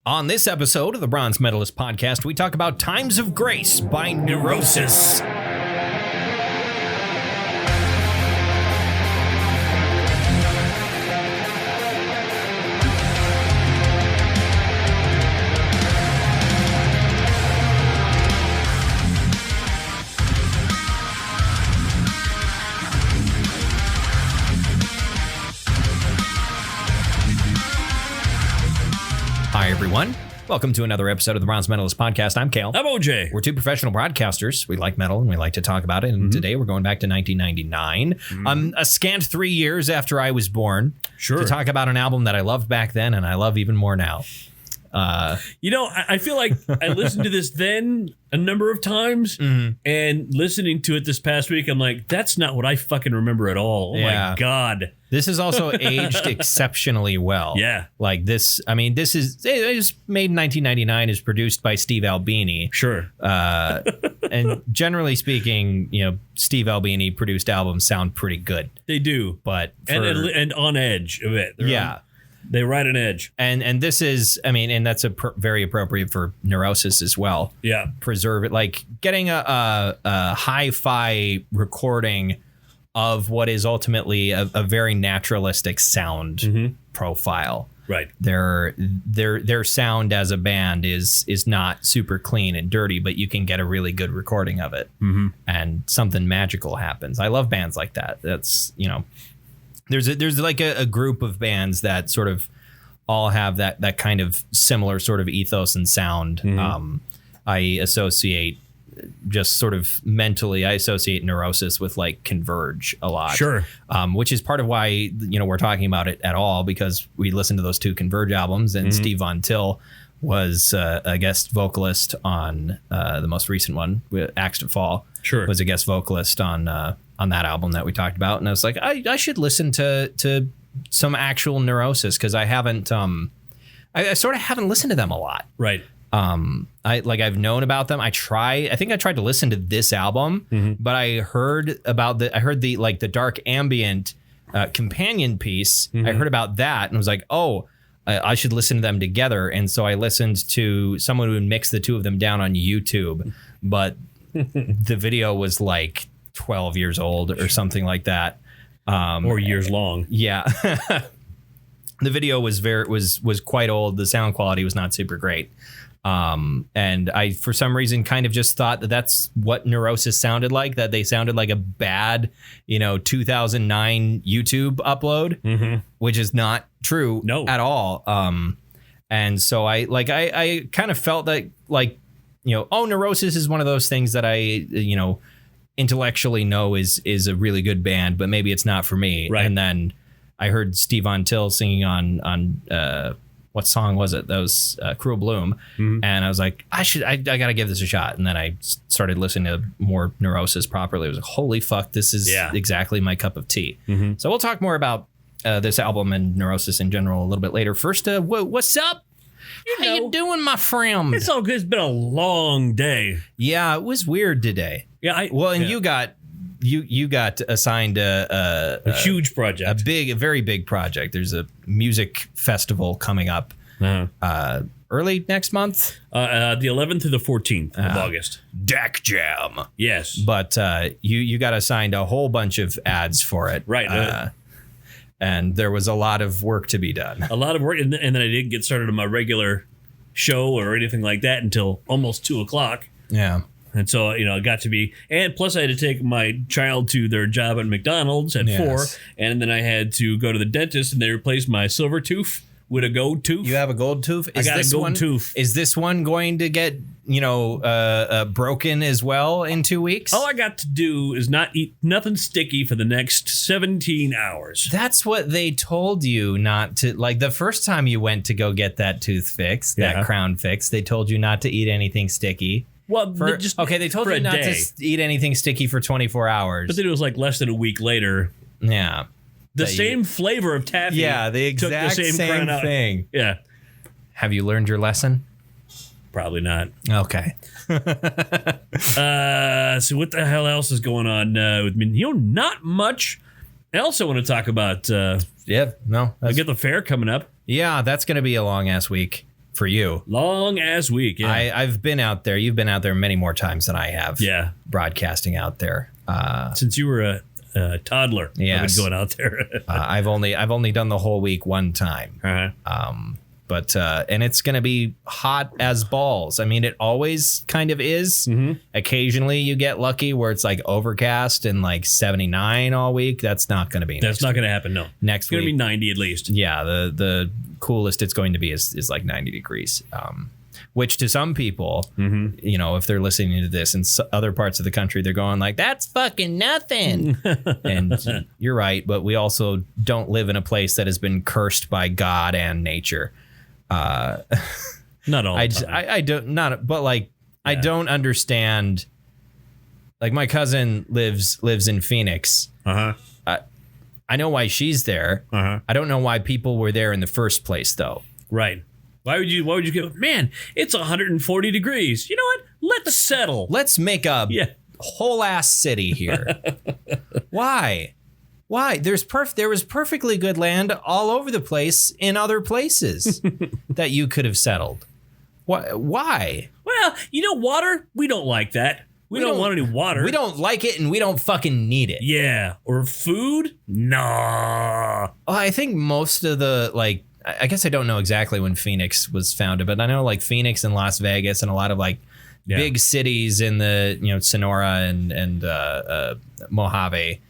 On this episode of the Bronze Metalist podcast, we talk about Times of Grace by Neurosis. Hi, everyone. Welcome to another episode of the Bronze Metalist podcast. I'm Kale. I'm OJ. We're two professional broadcasters. We like metal and we like to talk about it. And today we're going back to 1999, a scant 3 years after I was born, to talk about an album that I loved back then and I love even more now. I feel like I listened to this then a number of times, and listening to it this past week, I'm like, that's not what I fucking remember at all. Oh my God. This is also aged exceptionally well. Yeah. Like this, I mean, it was made in 1999, is produced by Steve Albini. Sure. And generally speaking, Steve Albini produced albums sound pretty good. They do. But and on edge of it. They ride an edge. And this is, and that's very appropriate for Neurosis as well. Yeah. Preserve it. Like getting a hi-fi recording of what is ultimately a very naturalistic sound profile. Right. Their sound as a band is not super clean and dirty, but you can get a really good recording of it. And something magical happens. I love bands like that. That's, There's like a group of bands that sort of all have that kind of similar sort of ethos and sound. I associate just sort of mentally, I associate Neurosis with like Converge a lot. Sure. Which is part of why, we're talking about it at all, because we listened to those two Converge albums and Steve Von Till was a guest vocalist on the most recent one, Axe to Fall. Sure. Was a guest vocalist on that album that we talked about, and I was like, I should listen to some actual Neurosis, because I haven't I sort of haven't listened to them a lot. Right. I've known about them. I think I tried to listen to this album, but I heard the dark ambient companion piece. I heard about that and was like, I should listen to them together. And so I listened to someone who would mix the two of them down on YouTube, but the video was like 12 years old or something like that. Or years long. Yeah. The video was quite old. The sound quality was not super great. And I, for some reason, kind of just thought that that's what Neurosis sounded like, that they sounded like a bad, 2009 YouTube upload, which is not true at all. And so I kind of felt that Neurosis is one of those things that I, intellectually know is a really good band, but maybe it's not for me. Right. And then I heard Steve Von Till singing on what song was it? That was Cruel Bloom. And I was like, I gotta give this a shot. And then I started listening to more Neurosis properly. It was like, holy fuck, this is exactly my cup of tea. So we'll talk more about this album and Neurosis in general a little bit later. First, what's up? How you doing, my friend? It's all good. It's been a long day. Yeah, it was weird today. Yeah. You got assigned a huge project, a very big project. There's a music festival coming up early next month, the 11th to the 14th of August. Deck Jam. Yes, but you got assigned a whole bunch of ads for it, right? And there was a lot of work to be done. A lot of work, and then I didn't get started on my regular show or anything like that until almost 2:00. Yeah. And so, it got to be, and plus I had to take my child to their job at McDonald's at 4, and then I had to go to the dentist, and they replaced my silver tooth with a gold tooth. You have a gold tooth? I got a gold tooth. Is this one going to get, broken as well in 2 weeks? All I got to do is not eat nothing sticky for the next 17 hours. That's what they told you not to, like the first time you went to go get that tooth fixed, that crown fixed, they told you not to eat anything sticky. Well, they told you not to eat anything sticky for 24 hours. But then it was like less than a week later. Yeah. The same flavor of taffy. Yeah, the exact same thing. Yeah. Have you learned your lesson? Probably not. Okay. So what the hell else is going on with me? Not much else I want to talk about. I get the fair coming up. Yeah, that's going to be a long ass week for you. Long ass week. Yeah. I've been out there. You've been out there many more times than I have. Yeah. Broadcasting out there. Since you were a toddler, yes. I've been going out there. I've only done the whole week one time. Uh-huh. But and it's going to be hot as balls. I mean, it always kind of is. Mm-hmm. Occasionally you get lucky where it's like overcast and like 79 all week. That's not going to be. That's not going to happen. No. Next it's going to be 90 at least. Yeah. The coolest it's going to be is like 90 degrees. Which to some people, you know, if they're listening to this in other parts of the country, they're going like, that's fucking nothing. And you're right. But we also don't live in a place that has been cursed by God and nature. Not all the time. I don't not, but like, I don't understand. Like my cousin lives in Phoenix. I know why she's there. I don't know why people were there in the first place, though. Right. Why would you go, man, it's 140 degrees. You know what? Let's settle. Let's make a whole ass city here. Why? There was perfectly good land all over the place in other places that you could have settled. Why? Well, you know, water, we don't like that. We don't want any water. We don't like it and we don't fucking need it. Yeah. Or food? Nah. Well, I think most of the, like, I guess I don't know exactly when Phoenix was founded, but I know like Phoenix and Las Vegas and a lot of like big cities in the, you know, Sonora and Mojave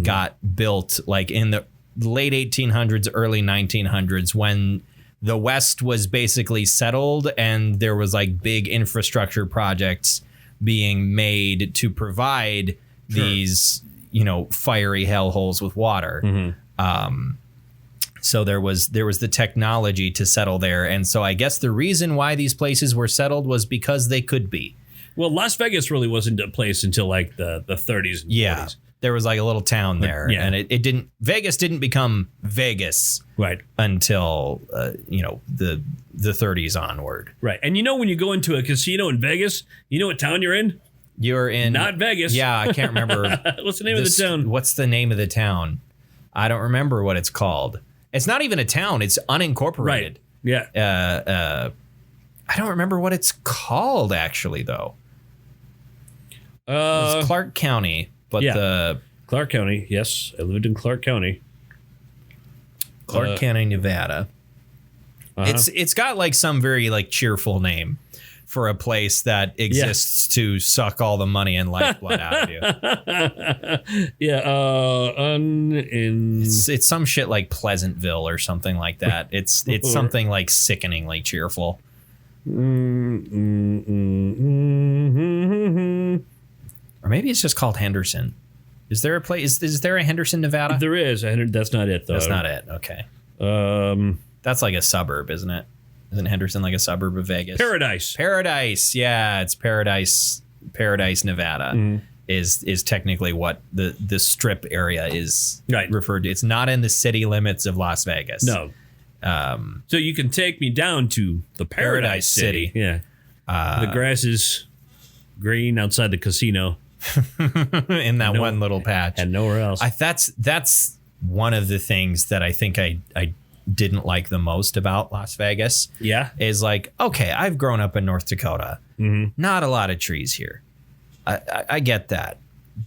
got built like in the late 1800s, early 1900s when the West was basically settled and there was like big infrastructure projects being made to provide these, you know, fiery hellholes with water. So there was the technology to settle there. And so I guess the reason why these places were settled was because they could be. Well, Las Vegas really wasn't a place until like the 30s and 40s. There was like a little town there, and Vegas didn't become Vegas until you know, the 30s onward. Right. And you know, when you go into a casino in Vegas, you know what town you're in? You're in not Vegas. Yeah, I can't remember. What's the name of the town? What's the name of the town? I don't remember what it's called. It's not even a town. It's unincorporated. Right. Yeah. I don't remember what it's called actually, though. It's Clark County. But Clark County, yes, I lived in Clark County. Clark County, Nevada. It's got like some very like cheerful name for a place that exists to suck all the money and lifeblood out of you. It's some shit like Pleasantville or something like that. It's something like sickeningly cheerful. Or maybe it's just called Henderson. Is there a place? Is there a Henderson, Nevada? There is. That's not it, though. That's not it. Okay. That's like a suburb, isn't it? Isn't Henderson like a suburb of Vegas? Paradise. Yeah, it's Paradise, Nevada. Is technically what the strip area is referred to. It's not in the city limits of Las Vegas. No. So you can take me down to the Paradise City. Yeah. The grass is green outside the casino. In that one little patch. And nowhere else. That's one of the things that I think I didn't like the most about Las Vegas. Yeah. Is like, okay, I've grown up in North Dakota. Not a lot of trees here. I get that.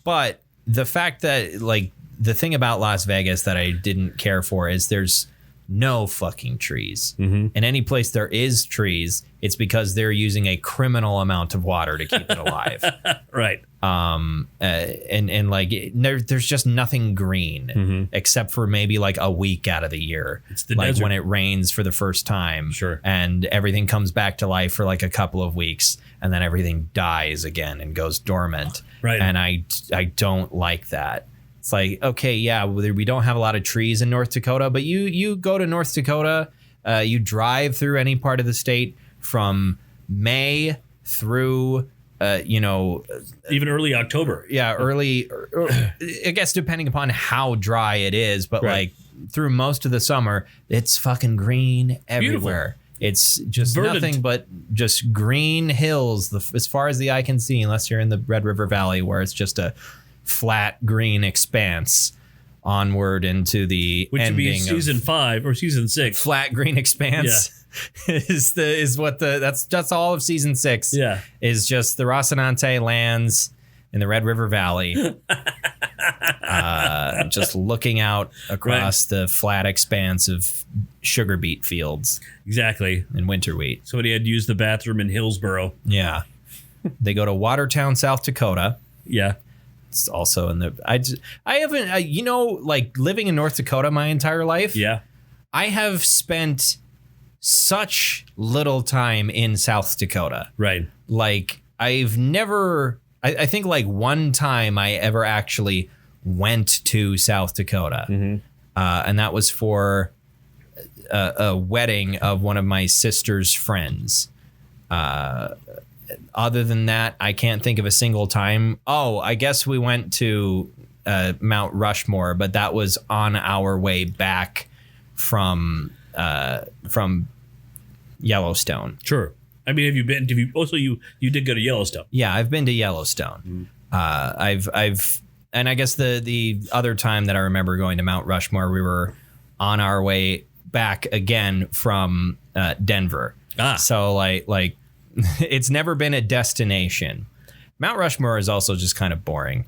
But the fact that, like, the thing about Las Vegas that I didn't care for is there's no fucking trees. In any place there is trees, it's because they're using a criminal amount of water to keep it alive. Right. And like there's just nothing green except for maybe like a week out of the year. It's the like desert. When it rains for the first time. Sure. And everything comes back to life for like a couple of weeks and then everything dies again and goes dormant. Right. And I don't like that. It's like, okay, yeah, we don't have a lot of trees in North Dakota, but you go to North Dakota, you drive through any part of the state from May through, even early October. Yeah, early, I guess depending upon how dry it is, but like through most of the summer, it's fucking green everywhere. Beautiful. It's just verdant. Nothing but just green hills as far as the eye can see, unless you're in the Red River Valley where it's just a flat green expanse onward into the which ending would be season 5 or season 6. Flat green expanse. That's all of season 6. Yeah. Is just the Rocinante lands in the Red River Valley, just looking out across the flat expanse of sugar beet fields. Exactly. And winter wheat. Somebody had used the bathroom in Hillsboro. Yeah. They go to Watertown, South Dakota. Yeah. It's also in the. I haven't. Like living in North Dakota my entire life. Yeah. I have spent such little time in South Dakota. Right. Like I've never. I think like one time I ever actually went to South Dakota, and that was for a wedding of one of my sister's friends. Other than that, I can't think of a single time. Oh, I guess we went to Mount Rushmore, but that was on our way back from Yellowstone. Sure. I mean, have you been? Also, you did go to Yellowstone. Yeah, I've been to Yellowstone. I've and I guess the other time that I remember going to Mount Rushmore, we were on our way back again from Denver. So like it's never been a destination. Mount Rushmore is also just kind of boring.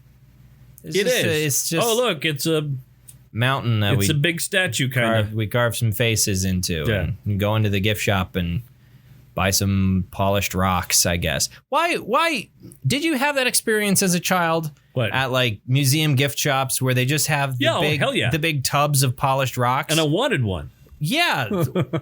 It's just look, it's a mountain that it's a big statue we carve some faces into. Yeah. And go into the gift shop and buy some polished rocks, I guess. Why did you have that experience as a child? What? At like museum gift shops where they just have the big tubs of polished rocks? And I wanted one. Yeah.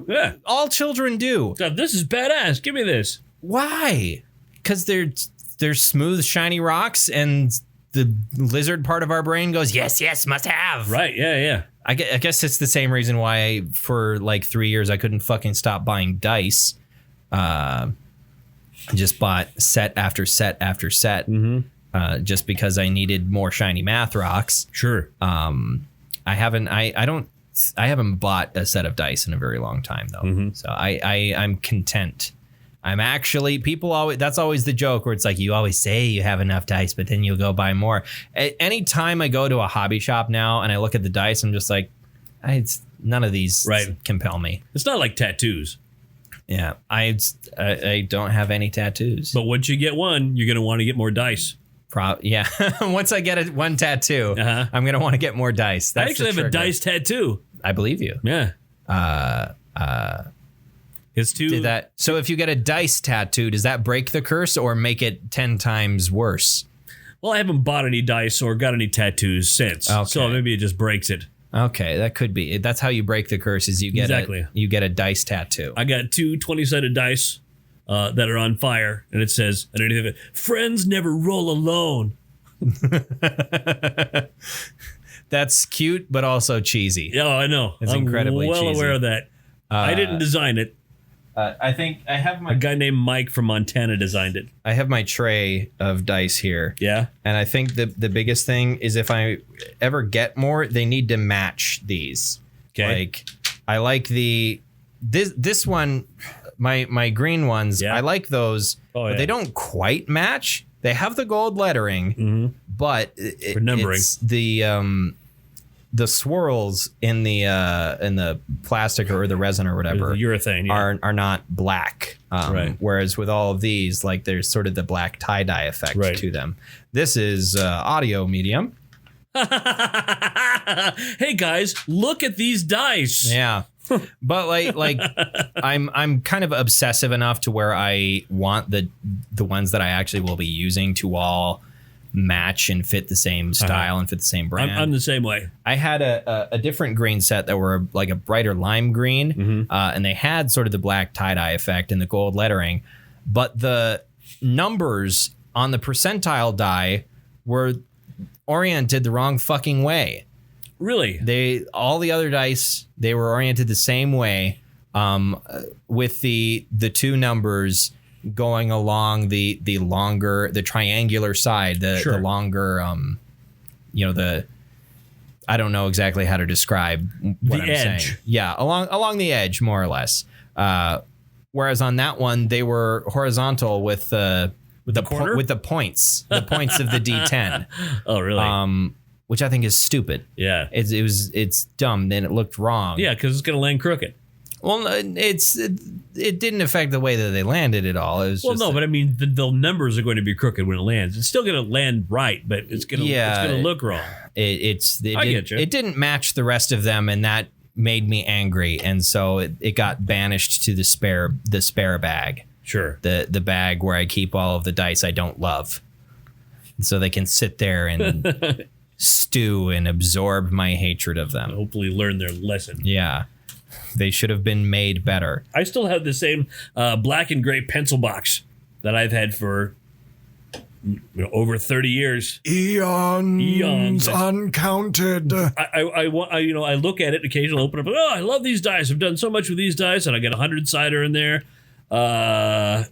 Yeah. All children do. So this is badass. Give me this. Why? Because they're smooth, shiny rocks, and the lizard part of our brain goes, yes, must have. Right. Yeah. Yeah. I guess it's the same reason why for like 3 years I couldn't fucking stop buying dice. Just bought set after set after set, just because I needed more shiny math rocks. Sure. I haven't bought a set of dice in a very long time though. So I'm content. I'm actually, that's always the joke where it's like, you always say you have enough dice, but then you'll go buy more. Anytime I go to a hobby shop now and I look at the dice, I'm just like, none of these compel me. It's not like tattoos. Yeah, I don't have any tattoos. But once you get one, you're going to want to get more dice. Yeah. Once I get one tattoo, I'm going to want to get more dice. That's I actually have a dice tattoo. I believe you. Yeah. It's too. So if you get a dice tattoo, does that break the curse or make it 10 times worse? Well, I haven't bought any dice or got any tattoos since. Okay. So maybe it just breaks it. Okay, that could be. That's how you break the curse, is you get a dice tattoo. I got 2 20-sided dice that are on fire, and it says underneath of it, "Friends never roll alone." That's cute, but also cheesy. Yeah, I know. It's incredibly well cheesy. Aware of that. I didn't design it. I think I have a guy named Mike from Montana designed it. I have my tray of dice here. Yeah. And I think the biggest thing is if I ever get more, they need to match these. Okay. Like I like this one, my green ones. Yeah. I like those, but they don't quite match. They have the gold lettering, but it's the swirls in the plastic or the resin or whatever, the urethane, are not black. Right. Whereas with all of these, like there's sort of the black tie-dye effect to them. This is audio medium. Hey guys, look at these dice. Yeah. But like I'm kind of obsessive enough to where I want the ones that I actually will be using to all match and fit the same style and fit the same brand. I'm the same way. I had a different green set that were like a brighter lime green, and they had sort of the black tie-dye effect and the gold lettering, but the numbers on the percentile die were oriented the wrong fucking way. Really? All the other dice, they were oriented the same way, with the 2 numbers going along the longer, the triangular side, the longer, I don't know exactly how to describe what I'm saying. Yeah, along the edge, more or less. Whereas on that one, they were horizontal with the points, the points of the D10. Oh, really? Which I think is stupid. Yeah, it's dumb. Then it looked wrong. Yeah, because it's gonna land crooked. Well, it didn't affect the way that they landed at all. It was but I mean, the numbers are going to be crooked when it lands. It's still going to land right, but it's going to look wrong. It didn't match the rest of them, and that made me angry, and so it got banished to the spare bag. Sure, the bag where I keep all of the dice I don't love, so they can sit there and stew and absorb my hatred of them. Hopefully, learn their lesson. Yeah. They should have been made better. I still have the same black and gray pencil box that I've had for over 30 years. Eons uncounted. I look at it occasionally, open up. Oh, I love these dice. I've done so much with these dice, and I get a 100-sider in there.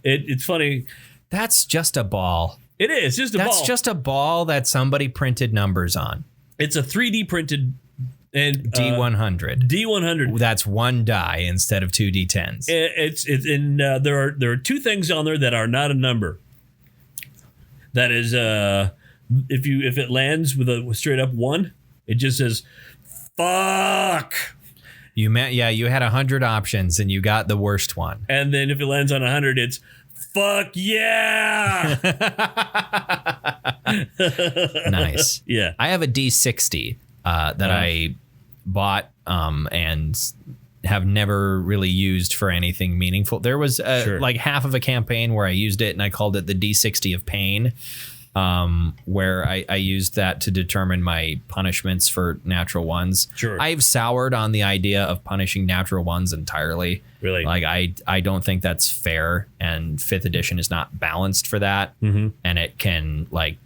It's funny. That's just a ball. It is just a ball. That's just a ball that somebody printed numbers on. It's a 3D printed. And D100. D100. That's one die instead of two D10s. There are two things on there that are not a number. That is, if it lands with a straight up 1, it just says fuck. You had 100 options and you got the worst one. And then if it lands on 100, it's fuck yeah. Nice. Yeah. I have a D60 that I bought and have never really used for anything meaningful. There was like half of a campaign where I used it and I called it the D60 of pain, where I used that to determine my punishments for natural ones. Sure. I've soured on the idea of punishing natural ones entirely. Really? Like I don't think that's fair, and 5th edition is not balanced for that. Mm-hmm. And it can like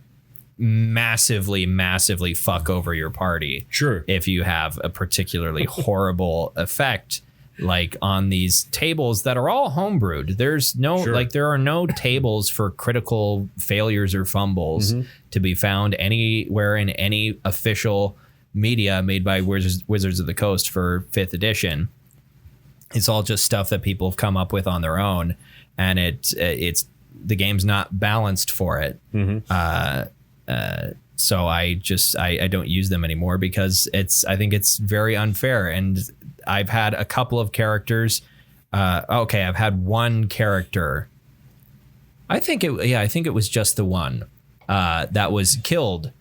massively fuck over your party. Sure. If you have a particularly horrible effect, like on these tables that are all homebrewed. There's no there are no tables for critical failures or fumbles to be found anywhere in any official media made by Wizards of the Coast for 5th edition. It's all just stuff that people have come up with on their own, and it's the game's not balanced for it. So I don't use them anymore because I think it's very unfair. And I've had a couple of characters. I've had one character. I think it was just the one that was killed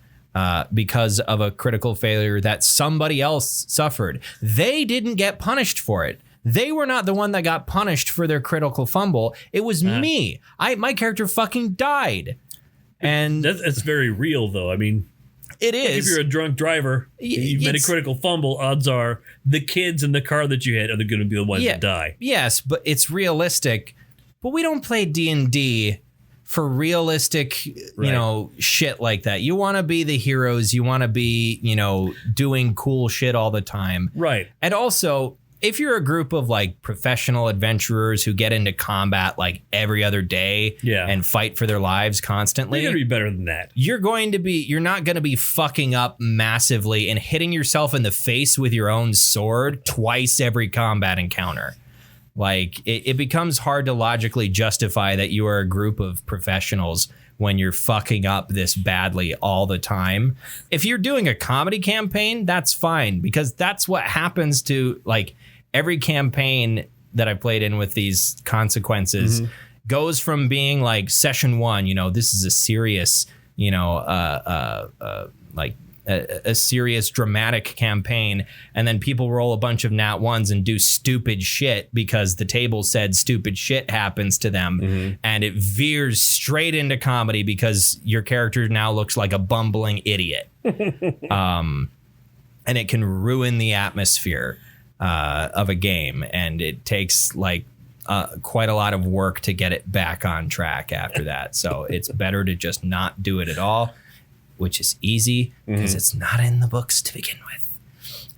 because of a critical failure that somebody else suffered. They didn't get punished for it. They were not the one that got punished for their critical fumble. It was me. My character fucking died. And that's very real, though. I mean, it is. If you're a drunk driver, and you've made a critical fumble, odds are the kids in the car that you had are going to be the ones that die. Yes, but it's realistic. But we don't play D&D for realistic, shit like that. You want to be the heroes. You want to be, doing cool shit all the time. Right. And also, if you're a group of like professional adventurers who get into combat like every other day and fight for their lives constantly, you're gonna be better than that. You're not going to be fucking up massively and hitting yourself in the face with your own sword twice every combat encounter. Like it becomes hard to logically justify that you are a group of professionals when you're fucking up this badly all the time. If you're doing a comedy campaign, that's fine, because that's what happens to like every campaign that I played in with these consequences goes from being like session 1, this is a serious, a serious dramatic campaign, and then people roll a bunch of nat 1s and do stupid shit because the table said stupid shit happens to them, and it veers straight into comedy because your character now looks like a bumbling idiot. And it can ruin the atmosphere of a game, and it takes like quite a lot of work to get it back on track after that. So it's better to just not do it at all, which is easy because it's not in the books to begin with.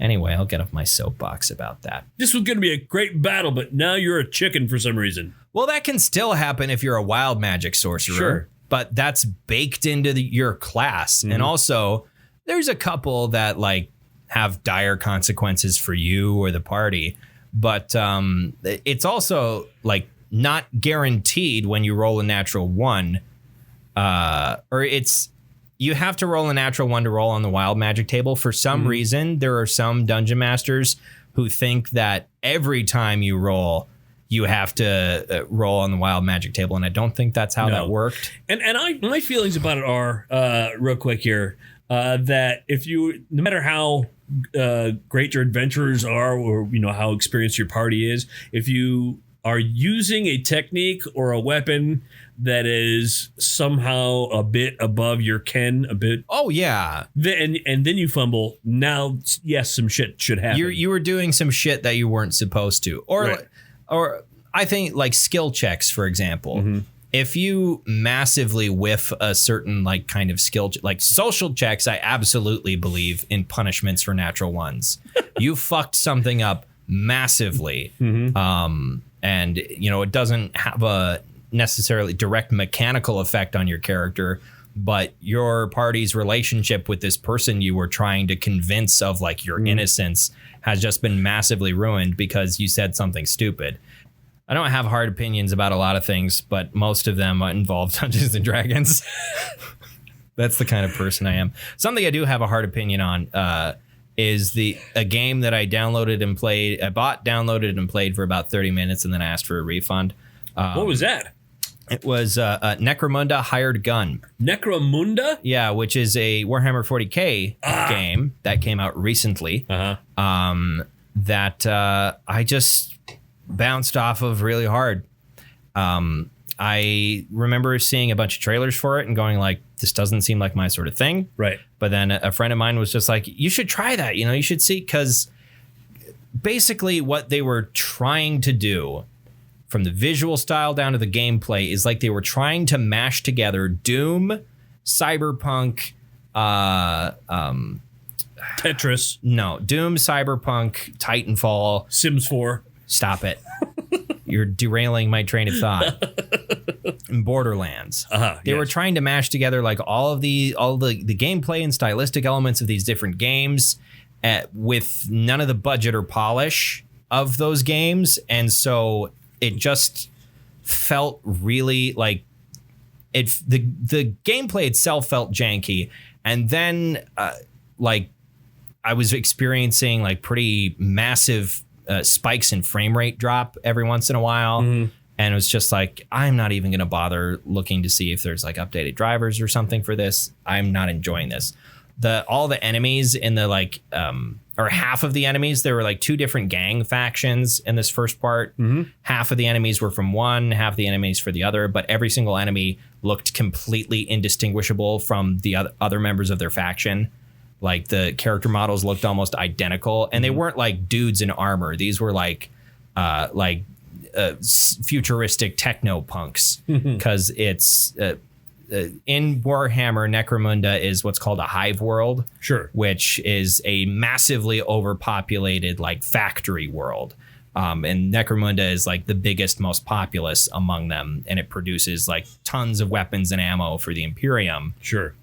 Anyway, I'll get off my soapbox about that. This was going to be a great battle, but now you're a chicken for some reason. Well, that can still happen if you're a wild magic sorcerer. Sure. But that's baked into your class. And also, there's a couple that like have dire consequences for you or the party. But it's also like not guaranteed when you roll a natural 1. You have to roll a natural 1 to roll on the wild magic table. For some reason, there are some dungeon masters who think that every time you roll, you have to roll on the wild magic table, and I don't think that's how that worked. And my feelings about it are real quick here that if you, no matter how great your adventurers are, or how experienced your party is, if you are using a technique or a weapon that is somehow a bit above your ken, a bit. Oh yeah. And then you fumble. Now, yes, some shit should happen. You were doing some shit that you weren't supposed to, or I think like skill checks, for example. Mm-hmm. If you massively whiff a certain like kind of skill, like social checks, I absolutely believe in punishments for natural ones. You fucked something up massively. Mm-hmm. And it doesn't have a necessarily direct mechanical effect on your character, but your party's relationship with this person you were trying to convince of like your innocence has just been massively ruined because you said something stupid. I don't have hard opinions about a lot of things, but most of them involve Dungeons and Dragons. That's the kind of person I am. Something I do have a hard opinion on is a game that I downloaded and played. I bought, downloaded, and played for about 30 minutes, and then asked for a refund. What was that? It was Necromunda Hired Gun. Necromunda? Yeah, which is a Warhammer 40K game that came out recently. That I just bounced off of really hard. I remember seeing a bunch of trailers for it and going like, this doesn't seem like my sort of thing. Right. But then a friend of mine was just like, you should try that. You should see, because basically what they were trying to do from the visual style down to the gameplay is like they were trying to mash together Doom, Cyberpunk, Tetris. No, Doom, Cyberpunk, Titanfall, Sims 4. Stop it. You're derailing my train of thought. And Borderlands. They were trying to mash together like all the gameplay and stylistic elements of these different games with none of the budget or polish of those games. And so it just felt really like the gameplay itself felt janky. And then like I was experiencing like pretty massive spikes in frame rate drop every once in a while. Mm-hmm. And it was just like, I'm not even going to bother looking to see if there's like updated drivers or something for this. I'm not enjoying this. All the enemies in the like, or half of the enemies, there were like two different gang factions in this first part. Mm-hmm. Half of the enemies were from one, half the enemies for the other, but every single enemy looked completely indistinguishable from the other members of their faction. Like the character models looked almost identical, and they weren't like dudes in armor. These were like futuristic techno punks, because it's in Warhammer, Necromunda is what's called a hive world, which is a massively overpopulated like factory world. And Necromunda is like the biggest, most populous among them, and it produces like tons of weapons and ammo for the Imperium. Sure.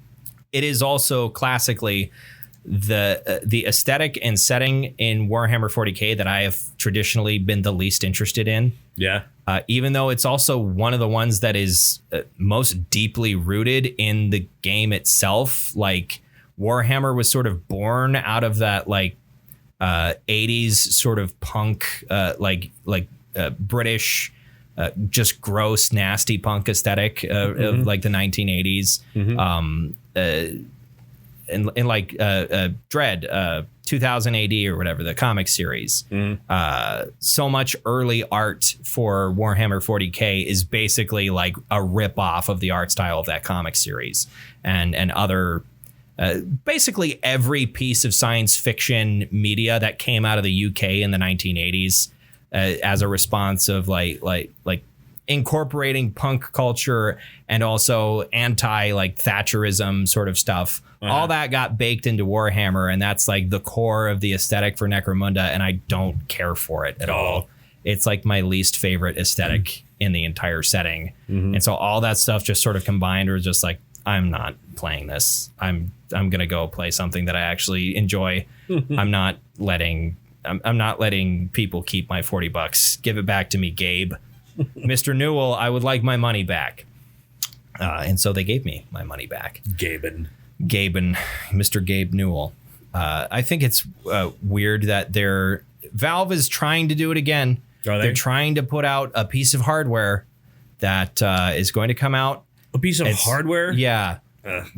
It is also classically the aesthetic and setting in Warhammer 40K that I have traditionally been the least interested in. Yeah. Even though it's also one of the ones that is most deeply rooted in the game itself. Like Warhammer was sort of born out of that like 80s sort of punk, British, just gross, nasty punk aesthetic of like the 1980s. In like Dread, 2000 AD or whatever, the comic series. So much early art for Warhammer 40K is basically like a rip-off of the art style of that comic series. And other... basically every piece of science fiction media that came out of the UK in the 1980s as a response of like incorporating punk culture and also anti like Thatcherism sort of stuff. All that got baked into Warhammer, and that's like the core of the aesthetic for Necromunda, and I don't care for it at all. It's like my least favorite aesthetic in the entire setting. And so all that stuff just sort of combined was just like, I'm not playing this. I'm gonna go play something that I actually enjoy. I'm not letting people keep my $40. Give it back to me, Gabe. Mr. Newell, I would like my money back. And so they gave me my money back. Gaben, Mr. Gabe Newell. I think it's weird that they're Valve is trying to do it again. Are they? They're trying to put out a piece of hardware that is going to come out. A piece of hardware? Yeah.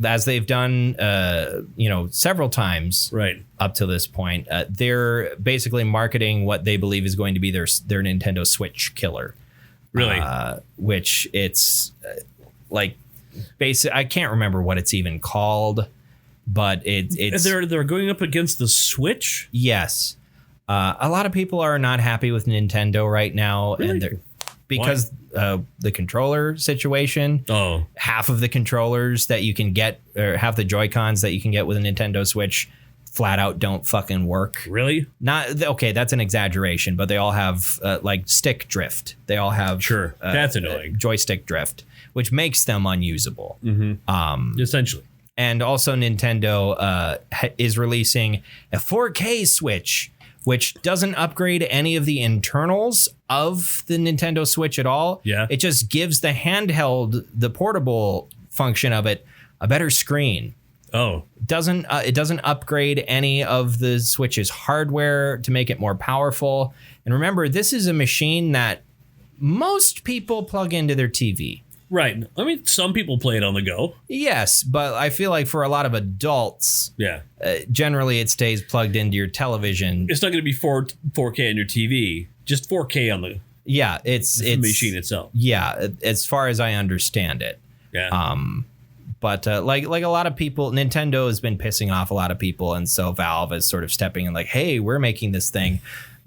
As they've done, several times right up to this point. They're basically marketing what they believe is going to be their Nintendo Switch killer. Really? Which it's I can't remember what it's even called, but it's they're going up against the Switch. Yes, a lot of people are not happy with Nintendo right now, really? and they're because the controller situation. Oh, half of the controllers that you can get, or half the Joy-Cons that you can get with a Nintendo Switch, flat out don't fucking work. Really? Not okay. That's an exaggeration, but they all have stick drift. They all have that's annoying joystick drift, which makes them unusable. Essentially. And also Nintendo is releasing a 4K Switch, which doesn't upgrade any of the internals of the Nintendo Switch at all. Yeah. It just gives the handheld, the portable function of it, a better screen. Oh. It doesn't upgrade any of the Switch's hardware to make it more powerful. And remember, this is a machine that most people plug into their TV. Right. I mean, some people play it on the go. Yes, but I feel like for a lot of adults, generally it stays plugged into your television. It's not going to be 4K on your TV, just 4K on the it's the machine itself. Yeah, as far as I understand it. Yeah. But like a lot of people, Nintendo has been pissing off a lot of people, and so Valve is sort of stepping in like, hey, we're making this thing.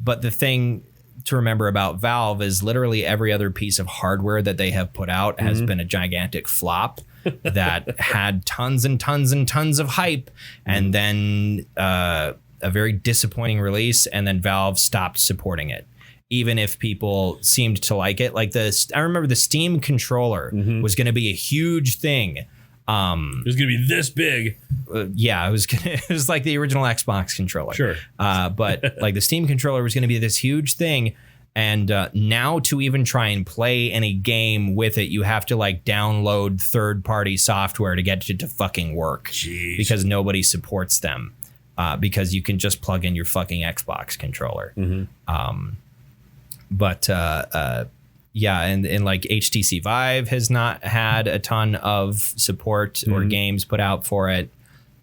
But the thing to remember about Valve is literally every other piece of hardware that they have put out has been a gigantic flop that had tons and tons and tons of hype, and then a very disappointing release, and then Valve stopped supporting it. Even if people seemed to like it, like I remember the Steam controller was going to be a huge thing. It was going to be this big. It was like the original Xbox controller. Sure. But like the Steam controller was going to be this huge thing. And now to even try and play any game with it, you have to like download third-party software to get it to fucking work. Jeez. Because nobody supports them. Because you can just plug in your fucking Xbox controller. And like HTC Vive has not had a ton of support or games put out for it.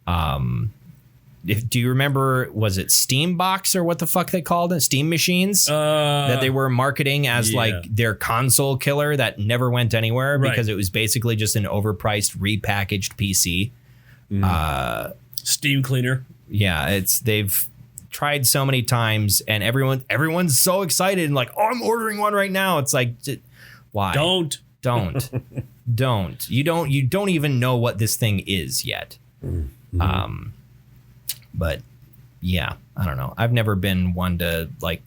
Do you remember, was it Steambox or what the fuck they called it? Steam machines that they were marketing as like their console killer that never went anywhere because it was basically just an overpriced repackaged PC. Steam cleaner. Yeah, they've tried so many times, and everyone's so excited and like, oh, I'm ordering one right now. It's like, why? Don't. You don't even know what this thing is yet. But yeah, I don't know. I've never been one to like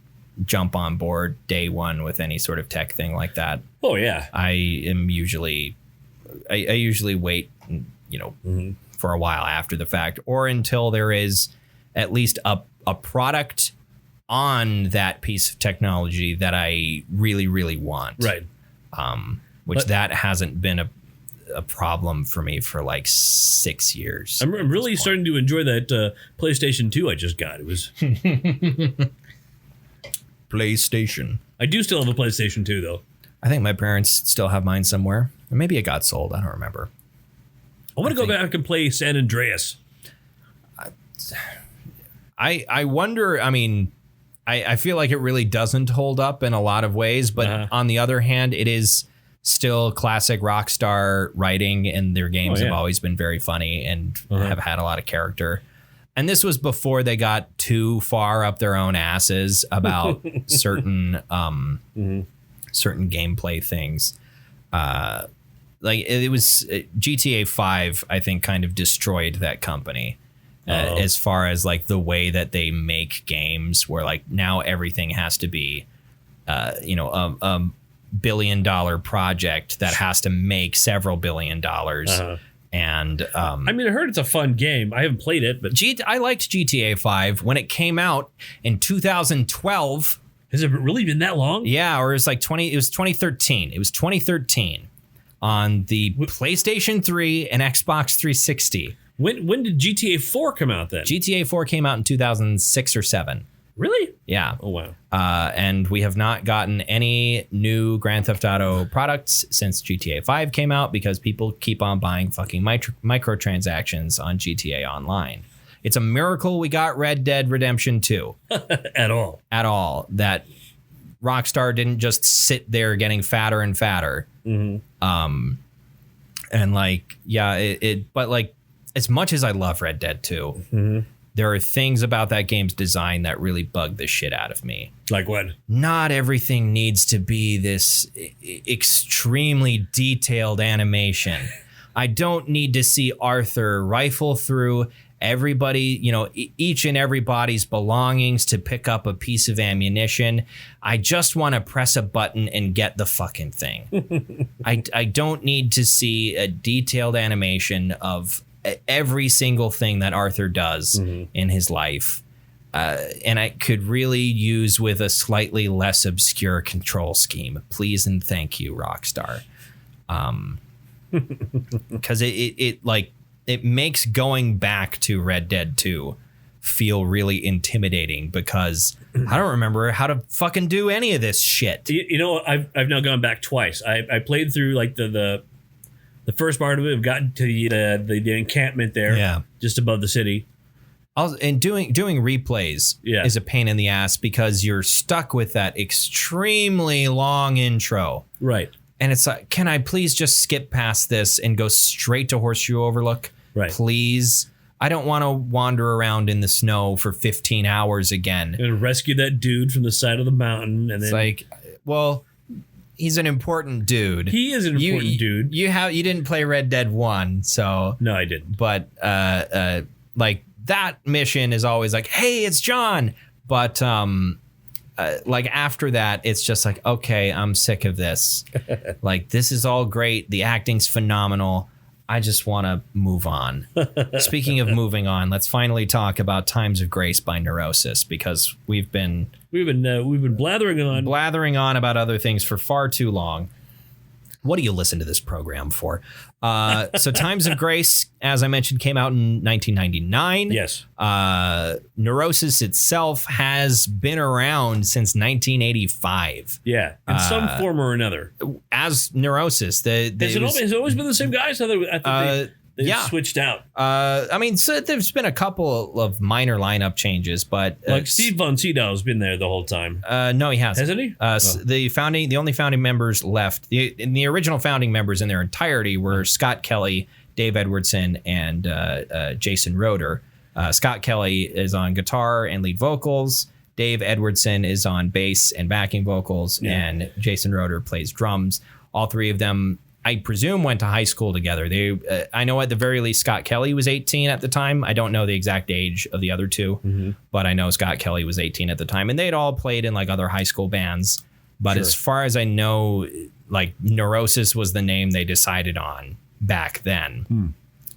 jump on board day one with any sort of tech thing like that. Oh yeah. I usually wait, for a while after the fact, or until there is at least a product on that piece of technology that I really, really want. Right. But that hasn't been a problem for me for like 6 years. I'm really starting to enjoy that PlayStation 2 I just got. It was PlayStation. I do still have a PlayStation 2 though. I think my parents still have mine somewhere. Or maybe it got sold. I don't remember. I want to go back and play San Andreas. I wonder, I mean, I feel like it really doesn't hold up in a lot of ways, but on the other hand, it is still classic Rockstar writing, and their games have always been very funny and have had a lot of character. And this was before they got too far up their own asses about certain certain gameplay things. Like it was GTA 5, I think, kind of destroyed that company. As far as like the way that they make games, where like now everything has to be, a billion-dollar project that has to make several $billion. And I mean, I heard it's a fun game. I haven't played it, but I liked GTA 5 when it came out in 2012. Has it really been that long? Yeah, or it was like 2013. It was 2013 on the PlayStation 3 and Xbox 360. When did GTA 4 come out then? GTA 4 came out in 2006 or 7. Really? Yeah. Oh, wow. And we have not gotten any new Grand Theft Auto products since GTA 5 came out because people keep on buying fucking microtransactions on GTA Online. It's a miracle we got Red Dead Redemption 2. At all. That Rockstar didn't just sit there getting fatter and fatter. Mm-hmm. And like, yeah, but like, as much as I love Red Dead 2, mm-hmm. there are things about that game's design that really bug the shit out of me. Like what? Not everything needs to be this extremely detailed animation. I don't need to see Arthur rifle through everybody, each and everybody's belongings to pick up a piece of ammunition. I just want to press a button and get the fucking thing. I don't need to see a detailed animation of every single thing that Arthur does mm-hmm. in his life. And I could really use with a slightly less obscure control scheme. Please and thank you, Rockstar. Because it makes going back to Red Dead 2 feel really intimidating because I don't remember how to fucking do any of this shit. I've now gone back twice. I played through like the first part of it. I've gotten to the encampment there, just above the city. And doing replays is a pain in the ass because you're stuck with that extremely long intro. Right. And it's like, can I please just skip past this and go straight to Horseshoe Overlook? Right. Please. I don't want to wander around in the snow for 15 hours again. And rescue that dude from the side of the mountain. And it's like, well, he's an important dude. He is an important dude. You didn't play Red Dead 1, so. No, I didn't. But like that mission is always like, hey, it's John. But like after that, it's just like, okay, I'm sick of this. Like, this is all great. The acting's phenomenal. I just want to move on. Speaking of moving on, let's finally talk about Times of Grace by Neurosis, because we've been blathering on about other things for far too long. What do you listen to this program for? So Times of Grace, as I mentioned, came out in 1999. Yes. Neurosis itself has been around since 1985. Yeah, in some form or another. As Neurosis. Has it always been the same guys? I thought they switched out. I mean, so there's been a couple of minor lineup changes, but like Steve Von Sydow's been there the whole time. No, he hasn't. Hasn't he? The only founding members left. The original founding members in their entirety were Scott Kelly, Dave Edwardson, and Jason Roeder. Scott Kelly is on guitar and lead vocals. Dave Edwardson is on bass and backing vocals, and Jason Roeder plays drums. All three of them, I presume, went to high school together. I know at the very least Scott Kelly was 18 at the time. I don't know the exact age of the other two, but I know Scott Kelly was 18 at the time, and they'd all played in like other high school bands. But as far as I know, like Neurosis was the name they decided on back then.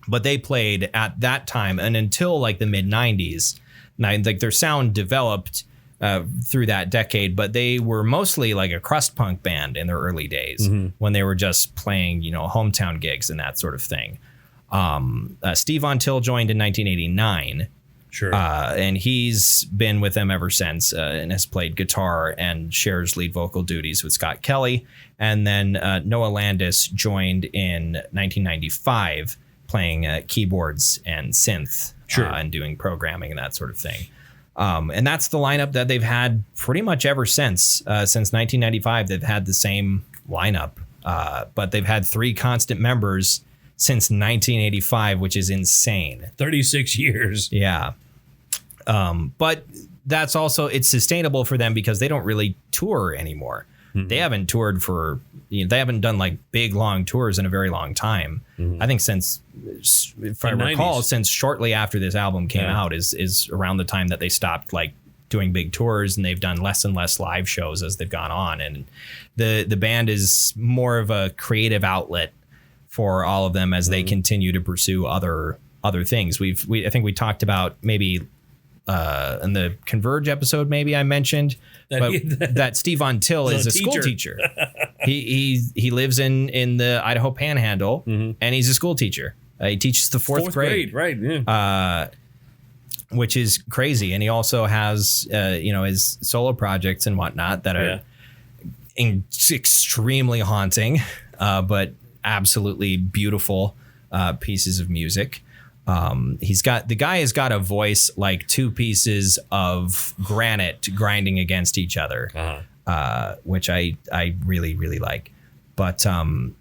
But they played at that time and until like the mid 90s. Like their sound developed through that decade, but they were mostly like a crust punk band in their early days when they were just playing, hometown gigs and that sort of thing. Steve Von Till joined in 1989. Sure. And he's been with them ever since and has played guitar and shares lead vocal duties with Scott Kelly. And then Noah Landis joined in 1995 playing keyboards and synth and doing programming and that sort of thing. And that's the lineup that they've had pretty much ever since 1995. They've had the same lineup, but they've had three constant members since 1985, which is insane. 36 years. Yeah. But that's also, it's sustainable for them because they don't really tour anymore. They haven't toured for, they haven't done like big long tours in a very long time. I think since, if I recall, since shortly after this album came out is around the time that they stopped like doing big tours, and they've done less and less live shows as they've gone on. And the band is more of a creative outlet for all of them as they continue to pursue other things. I think we talked about maybe in the Converge episode, maybe I mentioned that Steve Von Till is a school teacher. he lives in the Idaho Panhandle, and he's a school teacher. He teaches the fourth grade. Right. Yeah. which is crazy. And he also has, his solo projects and whatnot that are extremely haunting, but absolutely beautiful pieces of music. The guy has got a voice like two pieces of granite grinding against each other, which I really, really like. But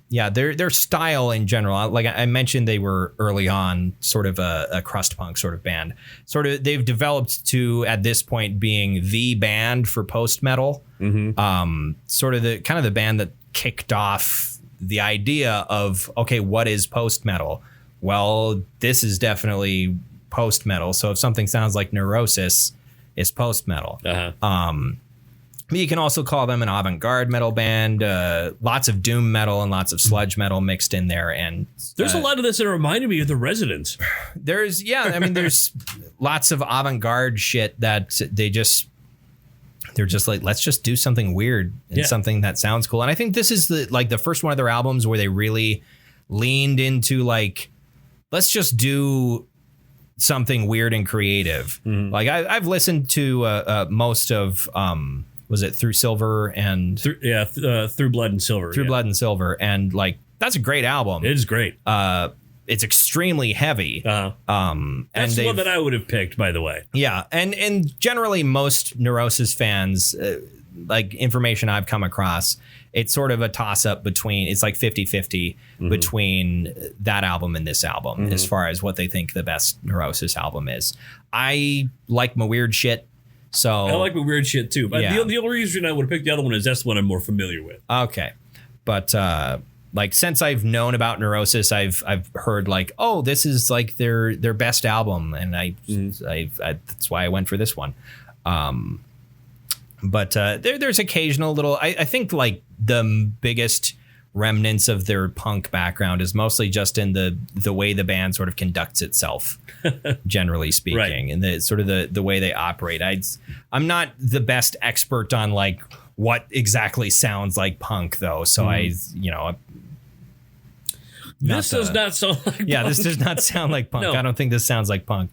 their style in general, like I mentioned, they were early on sort of a crust punk sort of band. Sort of they've developed to at this point being the band for post metal. Sort of the band that kicked off the idea of, okay, what is post metal? Well, this is definitely post metal. So if something sounds like Neurosis, it's post metal. You can also call them an avant-garde metal band. Lots of doom metal and lots of sludge metal mixed in there. And there's a lot of this that reminded me of the Residents. There's lots of avant-garde shit that they're just like, let's just do something weird and something that sounds cool. And I think this is the first one of their albums where they really leaned into like, let's just do something weird and creative. Like I've listened to most of was it Through Silver and Through Blood and Silver. Blood and Silver, and like that's a great album. It is great. It's extremely heavy. That's and the one that I would have picked, by the way. Yeah, and generally most Neurosis fans, like information I've come across, it's sort of a toss-up between, it's like 50-50 between that album and this album as far as what they think the best Neurosis album is. I like my weird shit. So I like my weird shit too. But the only reason I would have picked the other one is that's the one I'm more familiar with. Okay. But like since I've known about Neurosis, I've heard like, oh, this is like their best album, and I that's why I went for this one. But there's occasional little, I think like the biggest remnants of their punk background is mostly just in the way the band sort of conducts itself, generally speaking, right. And the sort of the way they operate. I'm not the best expert on like what exactly sounds like punk though. So this does not sound like punk. Yeah, this does not sound like punk. No. I don't think this sounds like punk.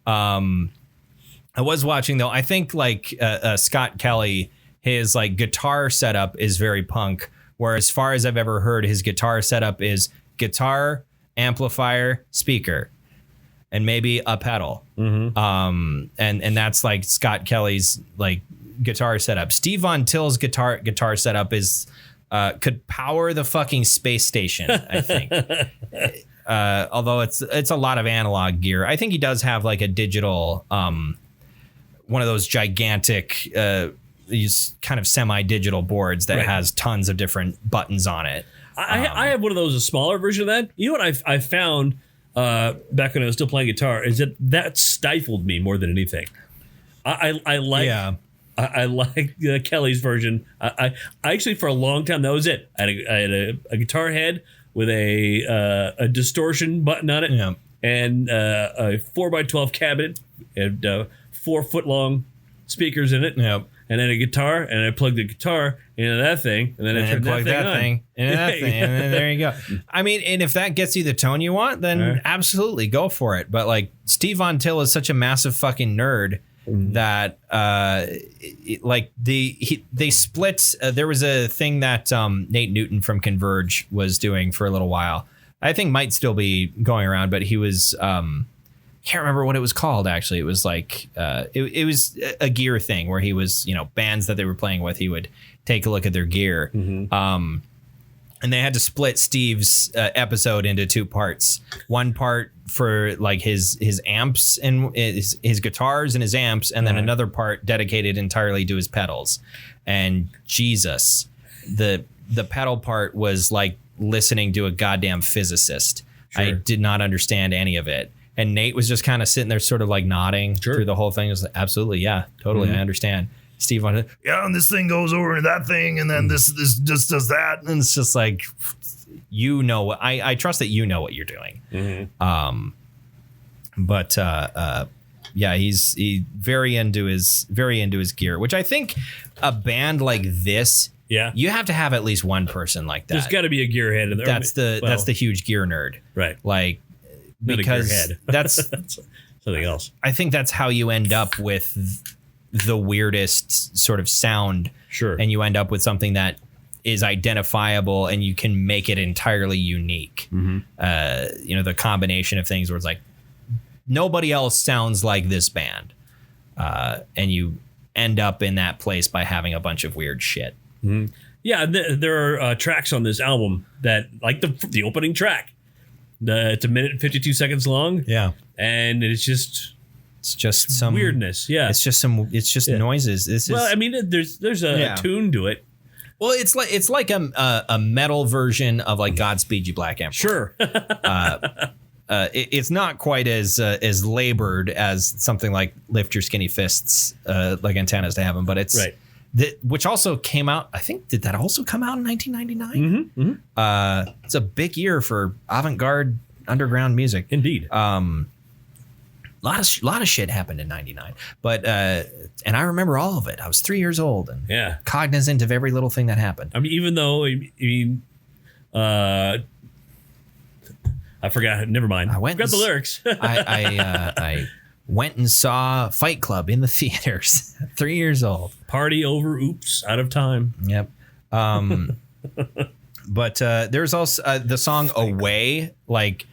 I was watching though. I think like Scott Kelly, his like guitar setup is very punk. Where as far as I've ever heard, his guitar setup is guitar, amplifier, speaker, and maybe a pedal. And that's like Scott Kelly's like guitar setup. Steve Von Till's guitar setup is could power the fucking space station, I think. Although it's a lot of analog gear. I think he does have like a digital one of those gigantic these kind of semi-digital boards that has tons of different buttons on it. I have one of those, a smaller version of that. You know what I found back when I was still playing guitar is that stifled me more than anything. I like Kelly's version. I actually for a long time that was it. I had a guitar head with a distortion button on it, and a 4x12 cabinet and 4 foot long speakers in it. And then a guitar, and I plugged the guitar into that thing, and then I turned that thing into that thing, and then there you go. I mean, and if that gets you the tone you want, then absolutely go for it. But like Steve Von Till is such a massive fucking nerd that like they split. There was a thing that Nate Newton from Converge was doing for a little while. I think might still be going around, but he was. Can't remember what it was called actually. It was like it was a gear thing where he was, bands that they were playing with, he would take a look at their gear. And they had to split Steve's episode into 2 parts. One part for like his amps and his guitars and his amps, and then another part dedicated entirely to his pedals. And Jesus, the pedal part was like listening to a goddamn physicist. Sure. I did not understand any of it. And Nate was just kind of sitting there sort of like nodding through the whole thing. It was like, absolutely, yeah, totally, I understand. Steve on it, and this thing goes over into that thing, and then this just does that. And it's just like, I trust that you know what you're doing. He's very into his gear, which I think a band like this, you have to have at least one person like that. There's got to be a gearhead in there. That's the huge gear nerd. Right. Like, because that's something else. I think that's how you end up with the weirdest sort of sound. Sure. And you end up with something that is identifiable and you can make it entirely unique. The combination of things where it's like nobody else sounds like this band. And you end up in that place by having a bunch of weird shit. Yeah, there are tracks on this album that, like the opening track, it's a minute and 52 seconds long. Yeah, and it's just some weirdness. Yeah, it's just noises. There's a tune to it. Well, it's like a metal version of like Godspeed You Black Emperor. Sure. It's not quite as labored as something like Lift Your Skinny Fists, like Antennas to Heaven, but it's right. Which also came out, I think, did that also come out in 1999? It's a big year for avant-garde underground music. Indeed. Lot of shit happened in 99, but and I remember all of it. I was 3 years old and cognizant of every little thing that happened. I mean, even though I forgot. Never mind. I forgot the lyrics. I went and saw Fight Club in the theaters. 3 years old. Party over. Oops, out of time. Yep. But there's also the song Away. Like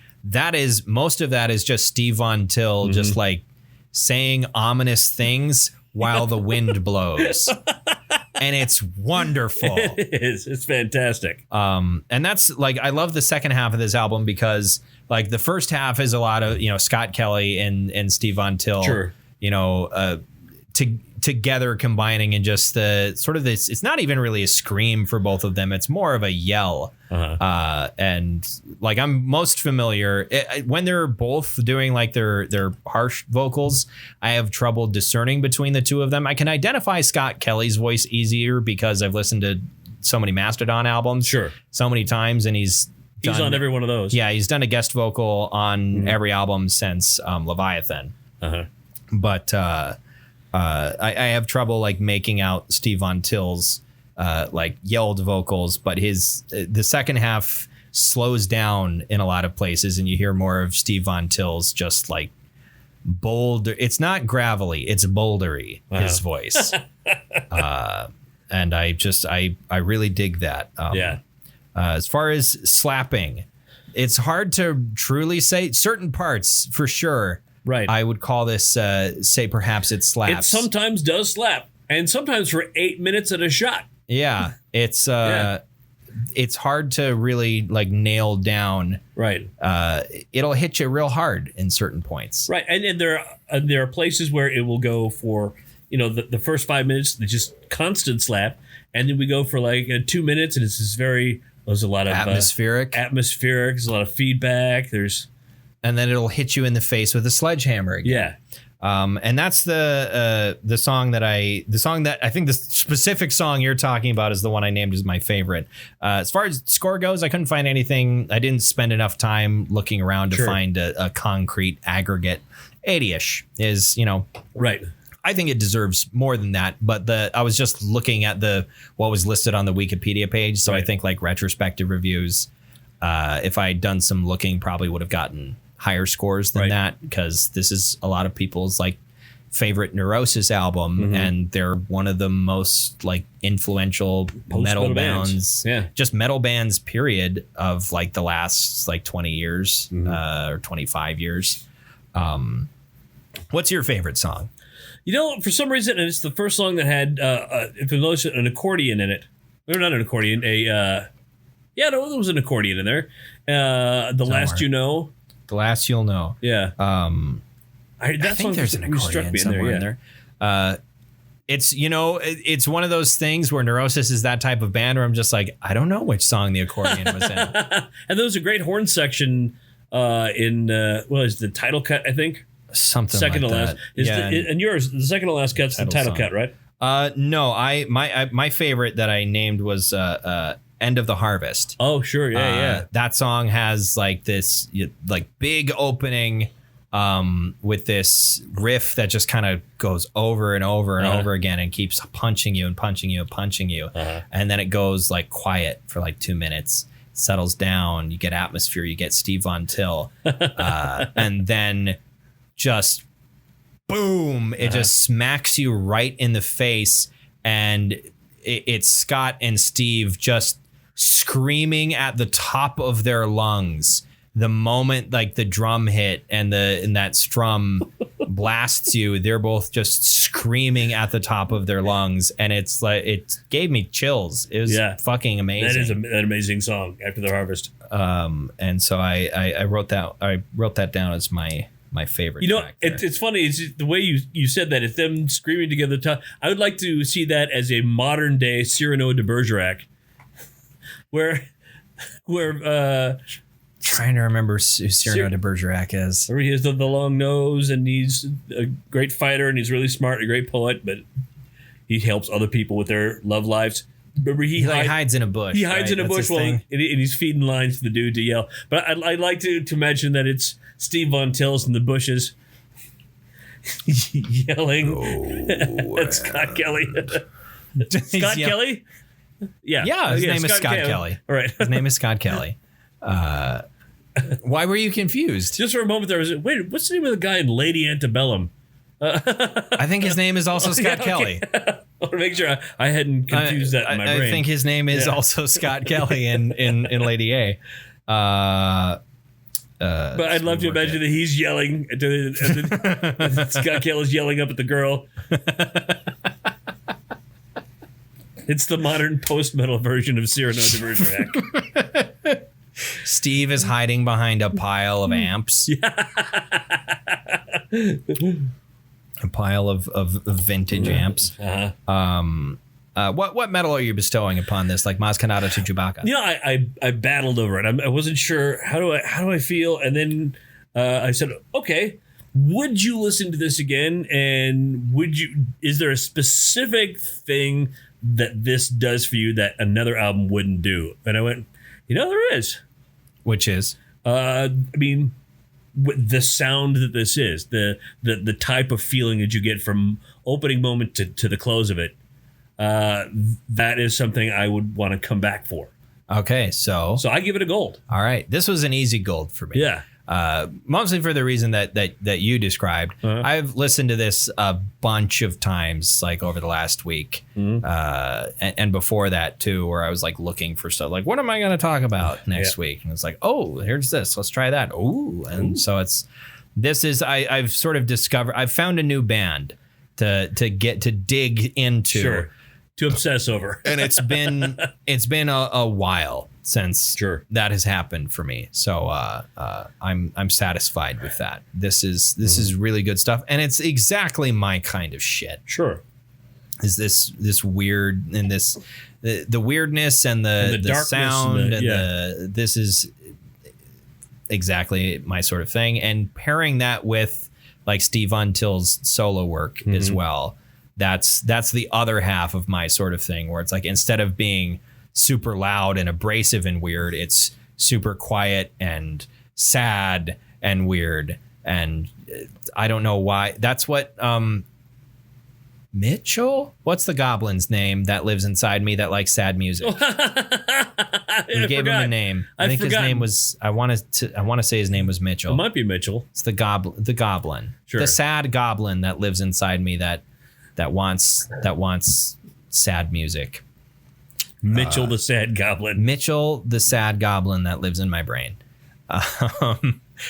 most of that is just Steve Von Till just like saying ominous things while the wind blows. And it's wonderful. It is. It's fantastic. And that's like, I love the second half of this album because like the first half is a lot of, Scott Kelly and Steve Von Till, sure. Together combining and just the sort of this, it's not even really a scream for both of them. It's more of a yell. And like, I'm most familiar when they're both doing like their harsh vocals, I have trouble discerning between the two of them. I can identify Scott Kelly's voice easier because I've listened to so many Mastodon albums so many times, and he's on every one of those. Yeah, he's done a guest vocal on every album since Leviathan. But I have trouble like making out Steve Von Till's like yelled vocals, but the second half slows down in a lot of places, and you hear more of Steve Von Till's just like bold. It's not gravelly, it's bouldery. His voice, and I really dig that. As far as slapping, it's hard to truly say. Certain parts for sure. Right. I would call this, say perhaps it slaps. It sometimes does slap. And sometimes for 8 minutes at a shot. Yeah. It's it's hard to really like nail down. Right. It'll hit you real hard in certain points. Right. And there are places where it will go for, the first 5 minutes, just constant slap. And then we go for like 2 minutes and it's just there's a lot of atmospheric. There's a lot of feedback. And then it'll hit you in the face with a sledgehammer again. Yeah. And that's the song that I think the specific song you're talking about is the one I named as my favorite. As far as score goes, I couldn't find anything. I didn't spend enough time looking around to find a concrete aggregate. 80-ish is, right. I think it deserves more than that. But I was just looking at what was listed on the Wikipedia page. So I think like retrospective reviews, if I had done some looking, probably would have gotten higher scores than that, because this is a lot of people's like favorite Neurosis album, and they're one of the most like influential metal bands. Just metal bands period of like the last like 20 years or 25 years. What's your favorite song? For some reason, and it's the first song that had if you notice, an accordion in it. Or not an accordion, there was an accordion in there. The Last You Know. The Last You'll Know. Yeah. I think there's an accordion somewhere in there. It's, it's one of those things where Neurosis is that type of band where I'm just like, I don't know which song the accordion was in. And there was a great horn section in, is the title cut, I think? Something second like to last. that. And yours, the second to last cut's the title cut, right? No, my favorite that I named was End of the Harvest. Oh, sure. Yeah. That song has like this like big opening with this riff that just kind of goes over and over and over again and keeps punching you and punching you and punching you. And then it goes like quiet for like 2 minutes, settles down, you get atmosphere, you get Steve Von Till. And then just boom, it just smacks you right in the face. And it's Scott and Steve just screaming at the top of their lungs the moment like the drum hit and that strum blasts you. They're both just screaming at the top of their lungs, and it's like it gave me chills. It was fucking amazing. That is an amazing song, After the Harvest. And so I wrote that down as my favorite. You know, track it's funny. It's the way you said that. It's them screaming together. I would like to see that as a modern day Cyrano de Bergerac, where trying to remember who Cyrano de Bergerac is. Where he has the long nose, and he's a great fighter, and he's really smart, a great poet, but he helps other people with their love lives. Remember, he hides in a bush. He hides in a bush and he's feeding lines to the dude to yell. But I'd like to mention that it's Steve Von Tillis in the bushes yelling at Scott Kelly. Scott Kelly? Yeah, his name is Scott Kelly. All right. His name is Scott Kelly. Why were you confused? Just for a moment there was, wait, what's the name of the guy in Lady Antebellum? I think his name is also Scott Kelly. I want to make sure I hadn't confused that in my brain. I think his name is also Scott Kelly in Lady A. But I'd love to imagine that he's yelling and Scott Kelly's yelling up at the girl. It's the modern post-metal version of Cyrano de Bergerac. Steve is hiding behind a pile of amps. A pile of vintage amps. What metal are you bestowing upon this? Like Maz Kanata to Chewbacca? You know, I battled over it. I wasn't sure how do I feel, and then I said, okay, would you listen to this again? And is there a specific thing that this does for you that another album wouldn't do? And I went, there is. Which is? I mean, the sound that this is, the type of feeling that you get from opening moment to the close of it, that is something I would want to come back for. Okay, so I give it a gold. All right, this was an easy gold for me. Yeah. Mostly for the reason that you described. I've listened to this a bunch of times, like over the last week, and before that too, where I was like looking for stuff. Like, what am I going to talk about next week? And it's like, oh, here's this. Let's try that. And so I've sort of discovered. I've found a new band to dig into, sure, to obsess over, and it's been a while since that has happened for me. So I'm satisfied with that. This is really good stuff, and it's exactly my kind of shit. Sure. Is this weird and the weirdness and the sound and this is exactly my sort of thing, and pairing that with like Steve Von Till's solo work as well. That's the other half of my sort of thing, where it's like, instead of being super loud and abrasive and weird, it's super quiet and sad and weird, and I don't know why. That's what Mitchell, what's the goblin's name that lives inside me that likes sad music? We gave him a name. I think his name was, I want to say his name was Mitchell. It might be Mitchell. It's the goblin, sure, the sad goblin that lives inside me that wants sad music. Mitchell the sad goblin. Mitchell the sad goblin that lives in my brain.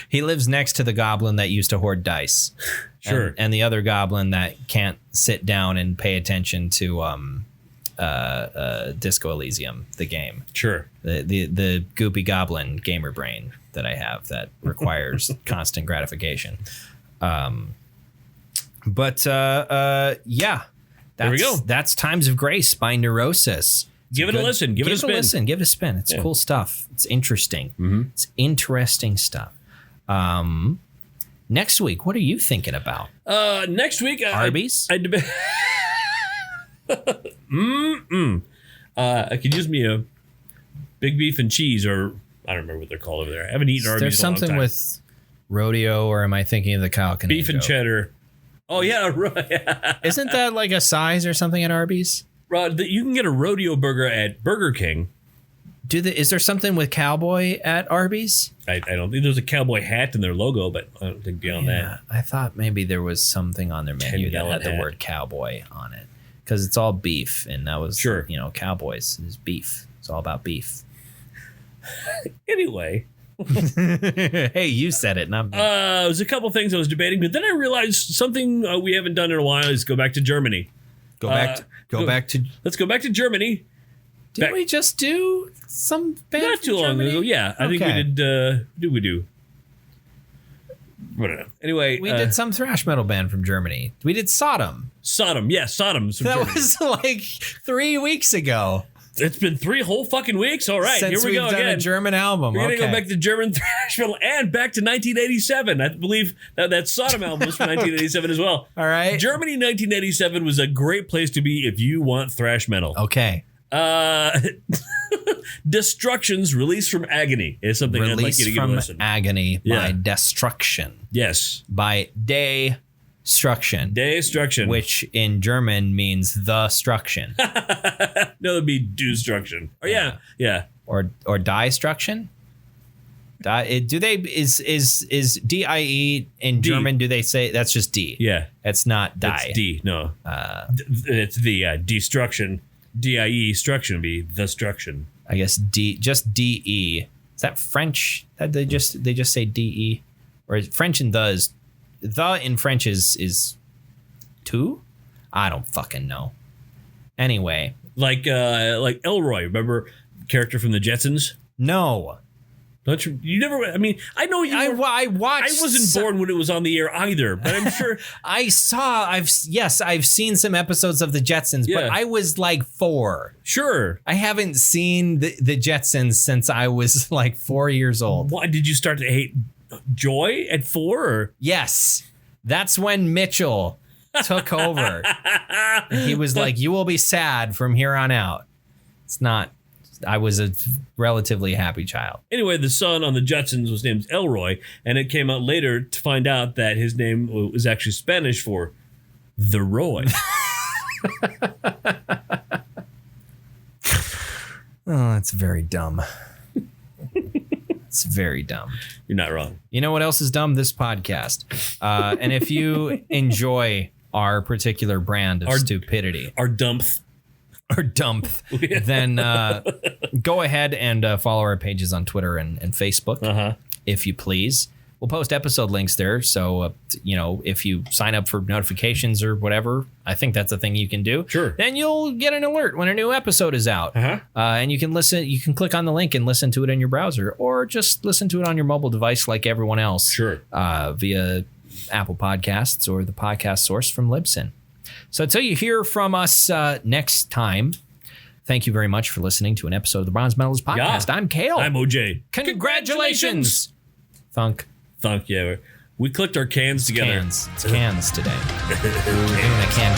He lives next to the goblin that used to hoard dice. Sure. And the other goblin that can't sit down and pay attention to Disco Elysium, the game. Sure. The goopy goblin gamer brain that I have that requires constant gratification. But yeah. There we go. That's Times of Grace by Neurosis. Give it a listen. Give it a spin. Give it a spin. It's cool stuff. It's interesting. It's interesting stuff. Next week, what are you thinking about? Next week, Arby's? I could use me a big beef and cheese, or I don't remember what they're called over there. I haven't eaten Arby's There's in a long something time. with rodeo, or am I thinking of the Kyle Kinane Beef and joke? cheddar. Oh, yeah, right. Isn't that like a size or something at Arby's? You can get a rodeo burger at Burger King, Is there something with cowboy at Arby's? I don't think there's a cowboy hat in their logo, but I don't think beyond that. I thought maybe there was something on their menu that had the hat. word cowboy on it, because it's all beef, and that was Sure. Cowboys is beef. It's all about beef. Anyway. Hey, you said it, not me. There's a couple things I was debating, but then I realized something we haven't done in a while is go back to Germany. Let's go back to Germany. Did we just do some band Not too long ago. Yeah, I think we Okay. did. We do? I don't know. Anyway, We did some thrash metal band from Germany. We did Sodom. Sodom. Yeah, Sodom's from That Germany. was like 3 weeks ago. It's been 3 whole fucking weeks. All right, Since here we go we've done again. a German album. We're gonna Okay. go back to German thrash metal and back to 1987. I believe that Sodom album was from 1987 as well. All right. Germany 1987 was a great place to be if you want thrash metal. Okay. Destruction's Release from Agony is something I'd like Release you to give a from listen. Agony by Yeah. Destruction. Yes. By Destruction. Destruction. Which in German means the struction. No, that'd be destruction. Oh yeah. Yeah. or Destruction? Do they is DIE in D. German? Do they say that's just D? Yeah. It's not die. It's D. No. It's the destruction. DIE struction would be the struction. I guess just DE. Is that French? That they just say DE, or is French and the in French is two? I don't fucking know. Anyway, Like Elroy, remember character from the Jetsons? no. Don't you? You never. I mean, I know you. I watched. I wasn't born when it was on the air either, but I'm sure. I've seen some episodes of the Jetsons, Yeah. but I was like 4. Sure. I haven't seen the Jetsons since I was like 4 years old. Why did you start to hate Joy at 4? Or? Yes, that's when Mitchell took over. He was like, "You will be sad from here on out." It's not. I was a relatively happy child. Anyway, the son on the Jetsons was named Elroy, and it came out later to find out that his name was actually Spanish for the Roy. Oh, that's very dumb. It's very dumb. You're not wrong. You know what else is dumb? This podcast. And if you enjoy our particular brand of stupidity Our dump. or dump, then go ahead and follow our pages on Twitter and Facebook, if you please. We'll post episode links there. So, if you sign up for notifications or whatever, I think that's a thing you can do. Sure. Then you'll get an alert when a new episode is out. And you can listen. You can click on the link and listen to it in your browser, or just listen to it on your mobile device like everyone else. Sure. Via Apple Podcasts or the podcast source from Libsyn. So until you hear from us next time, thank you very much for listening to an episode of the Bronze Metalist Podcast. Yeah. I'm Kale. I'm OJ. Congratulations. Thunk. Thunk, yeah. We clicked our cans together. Cans. It's cans today. We're doing a can.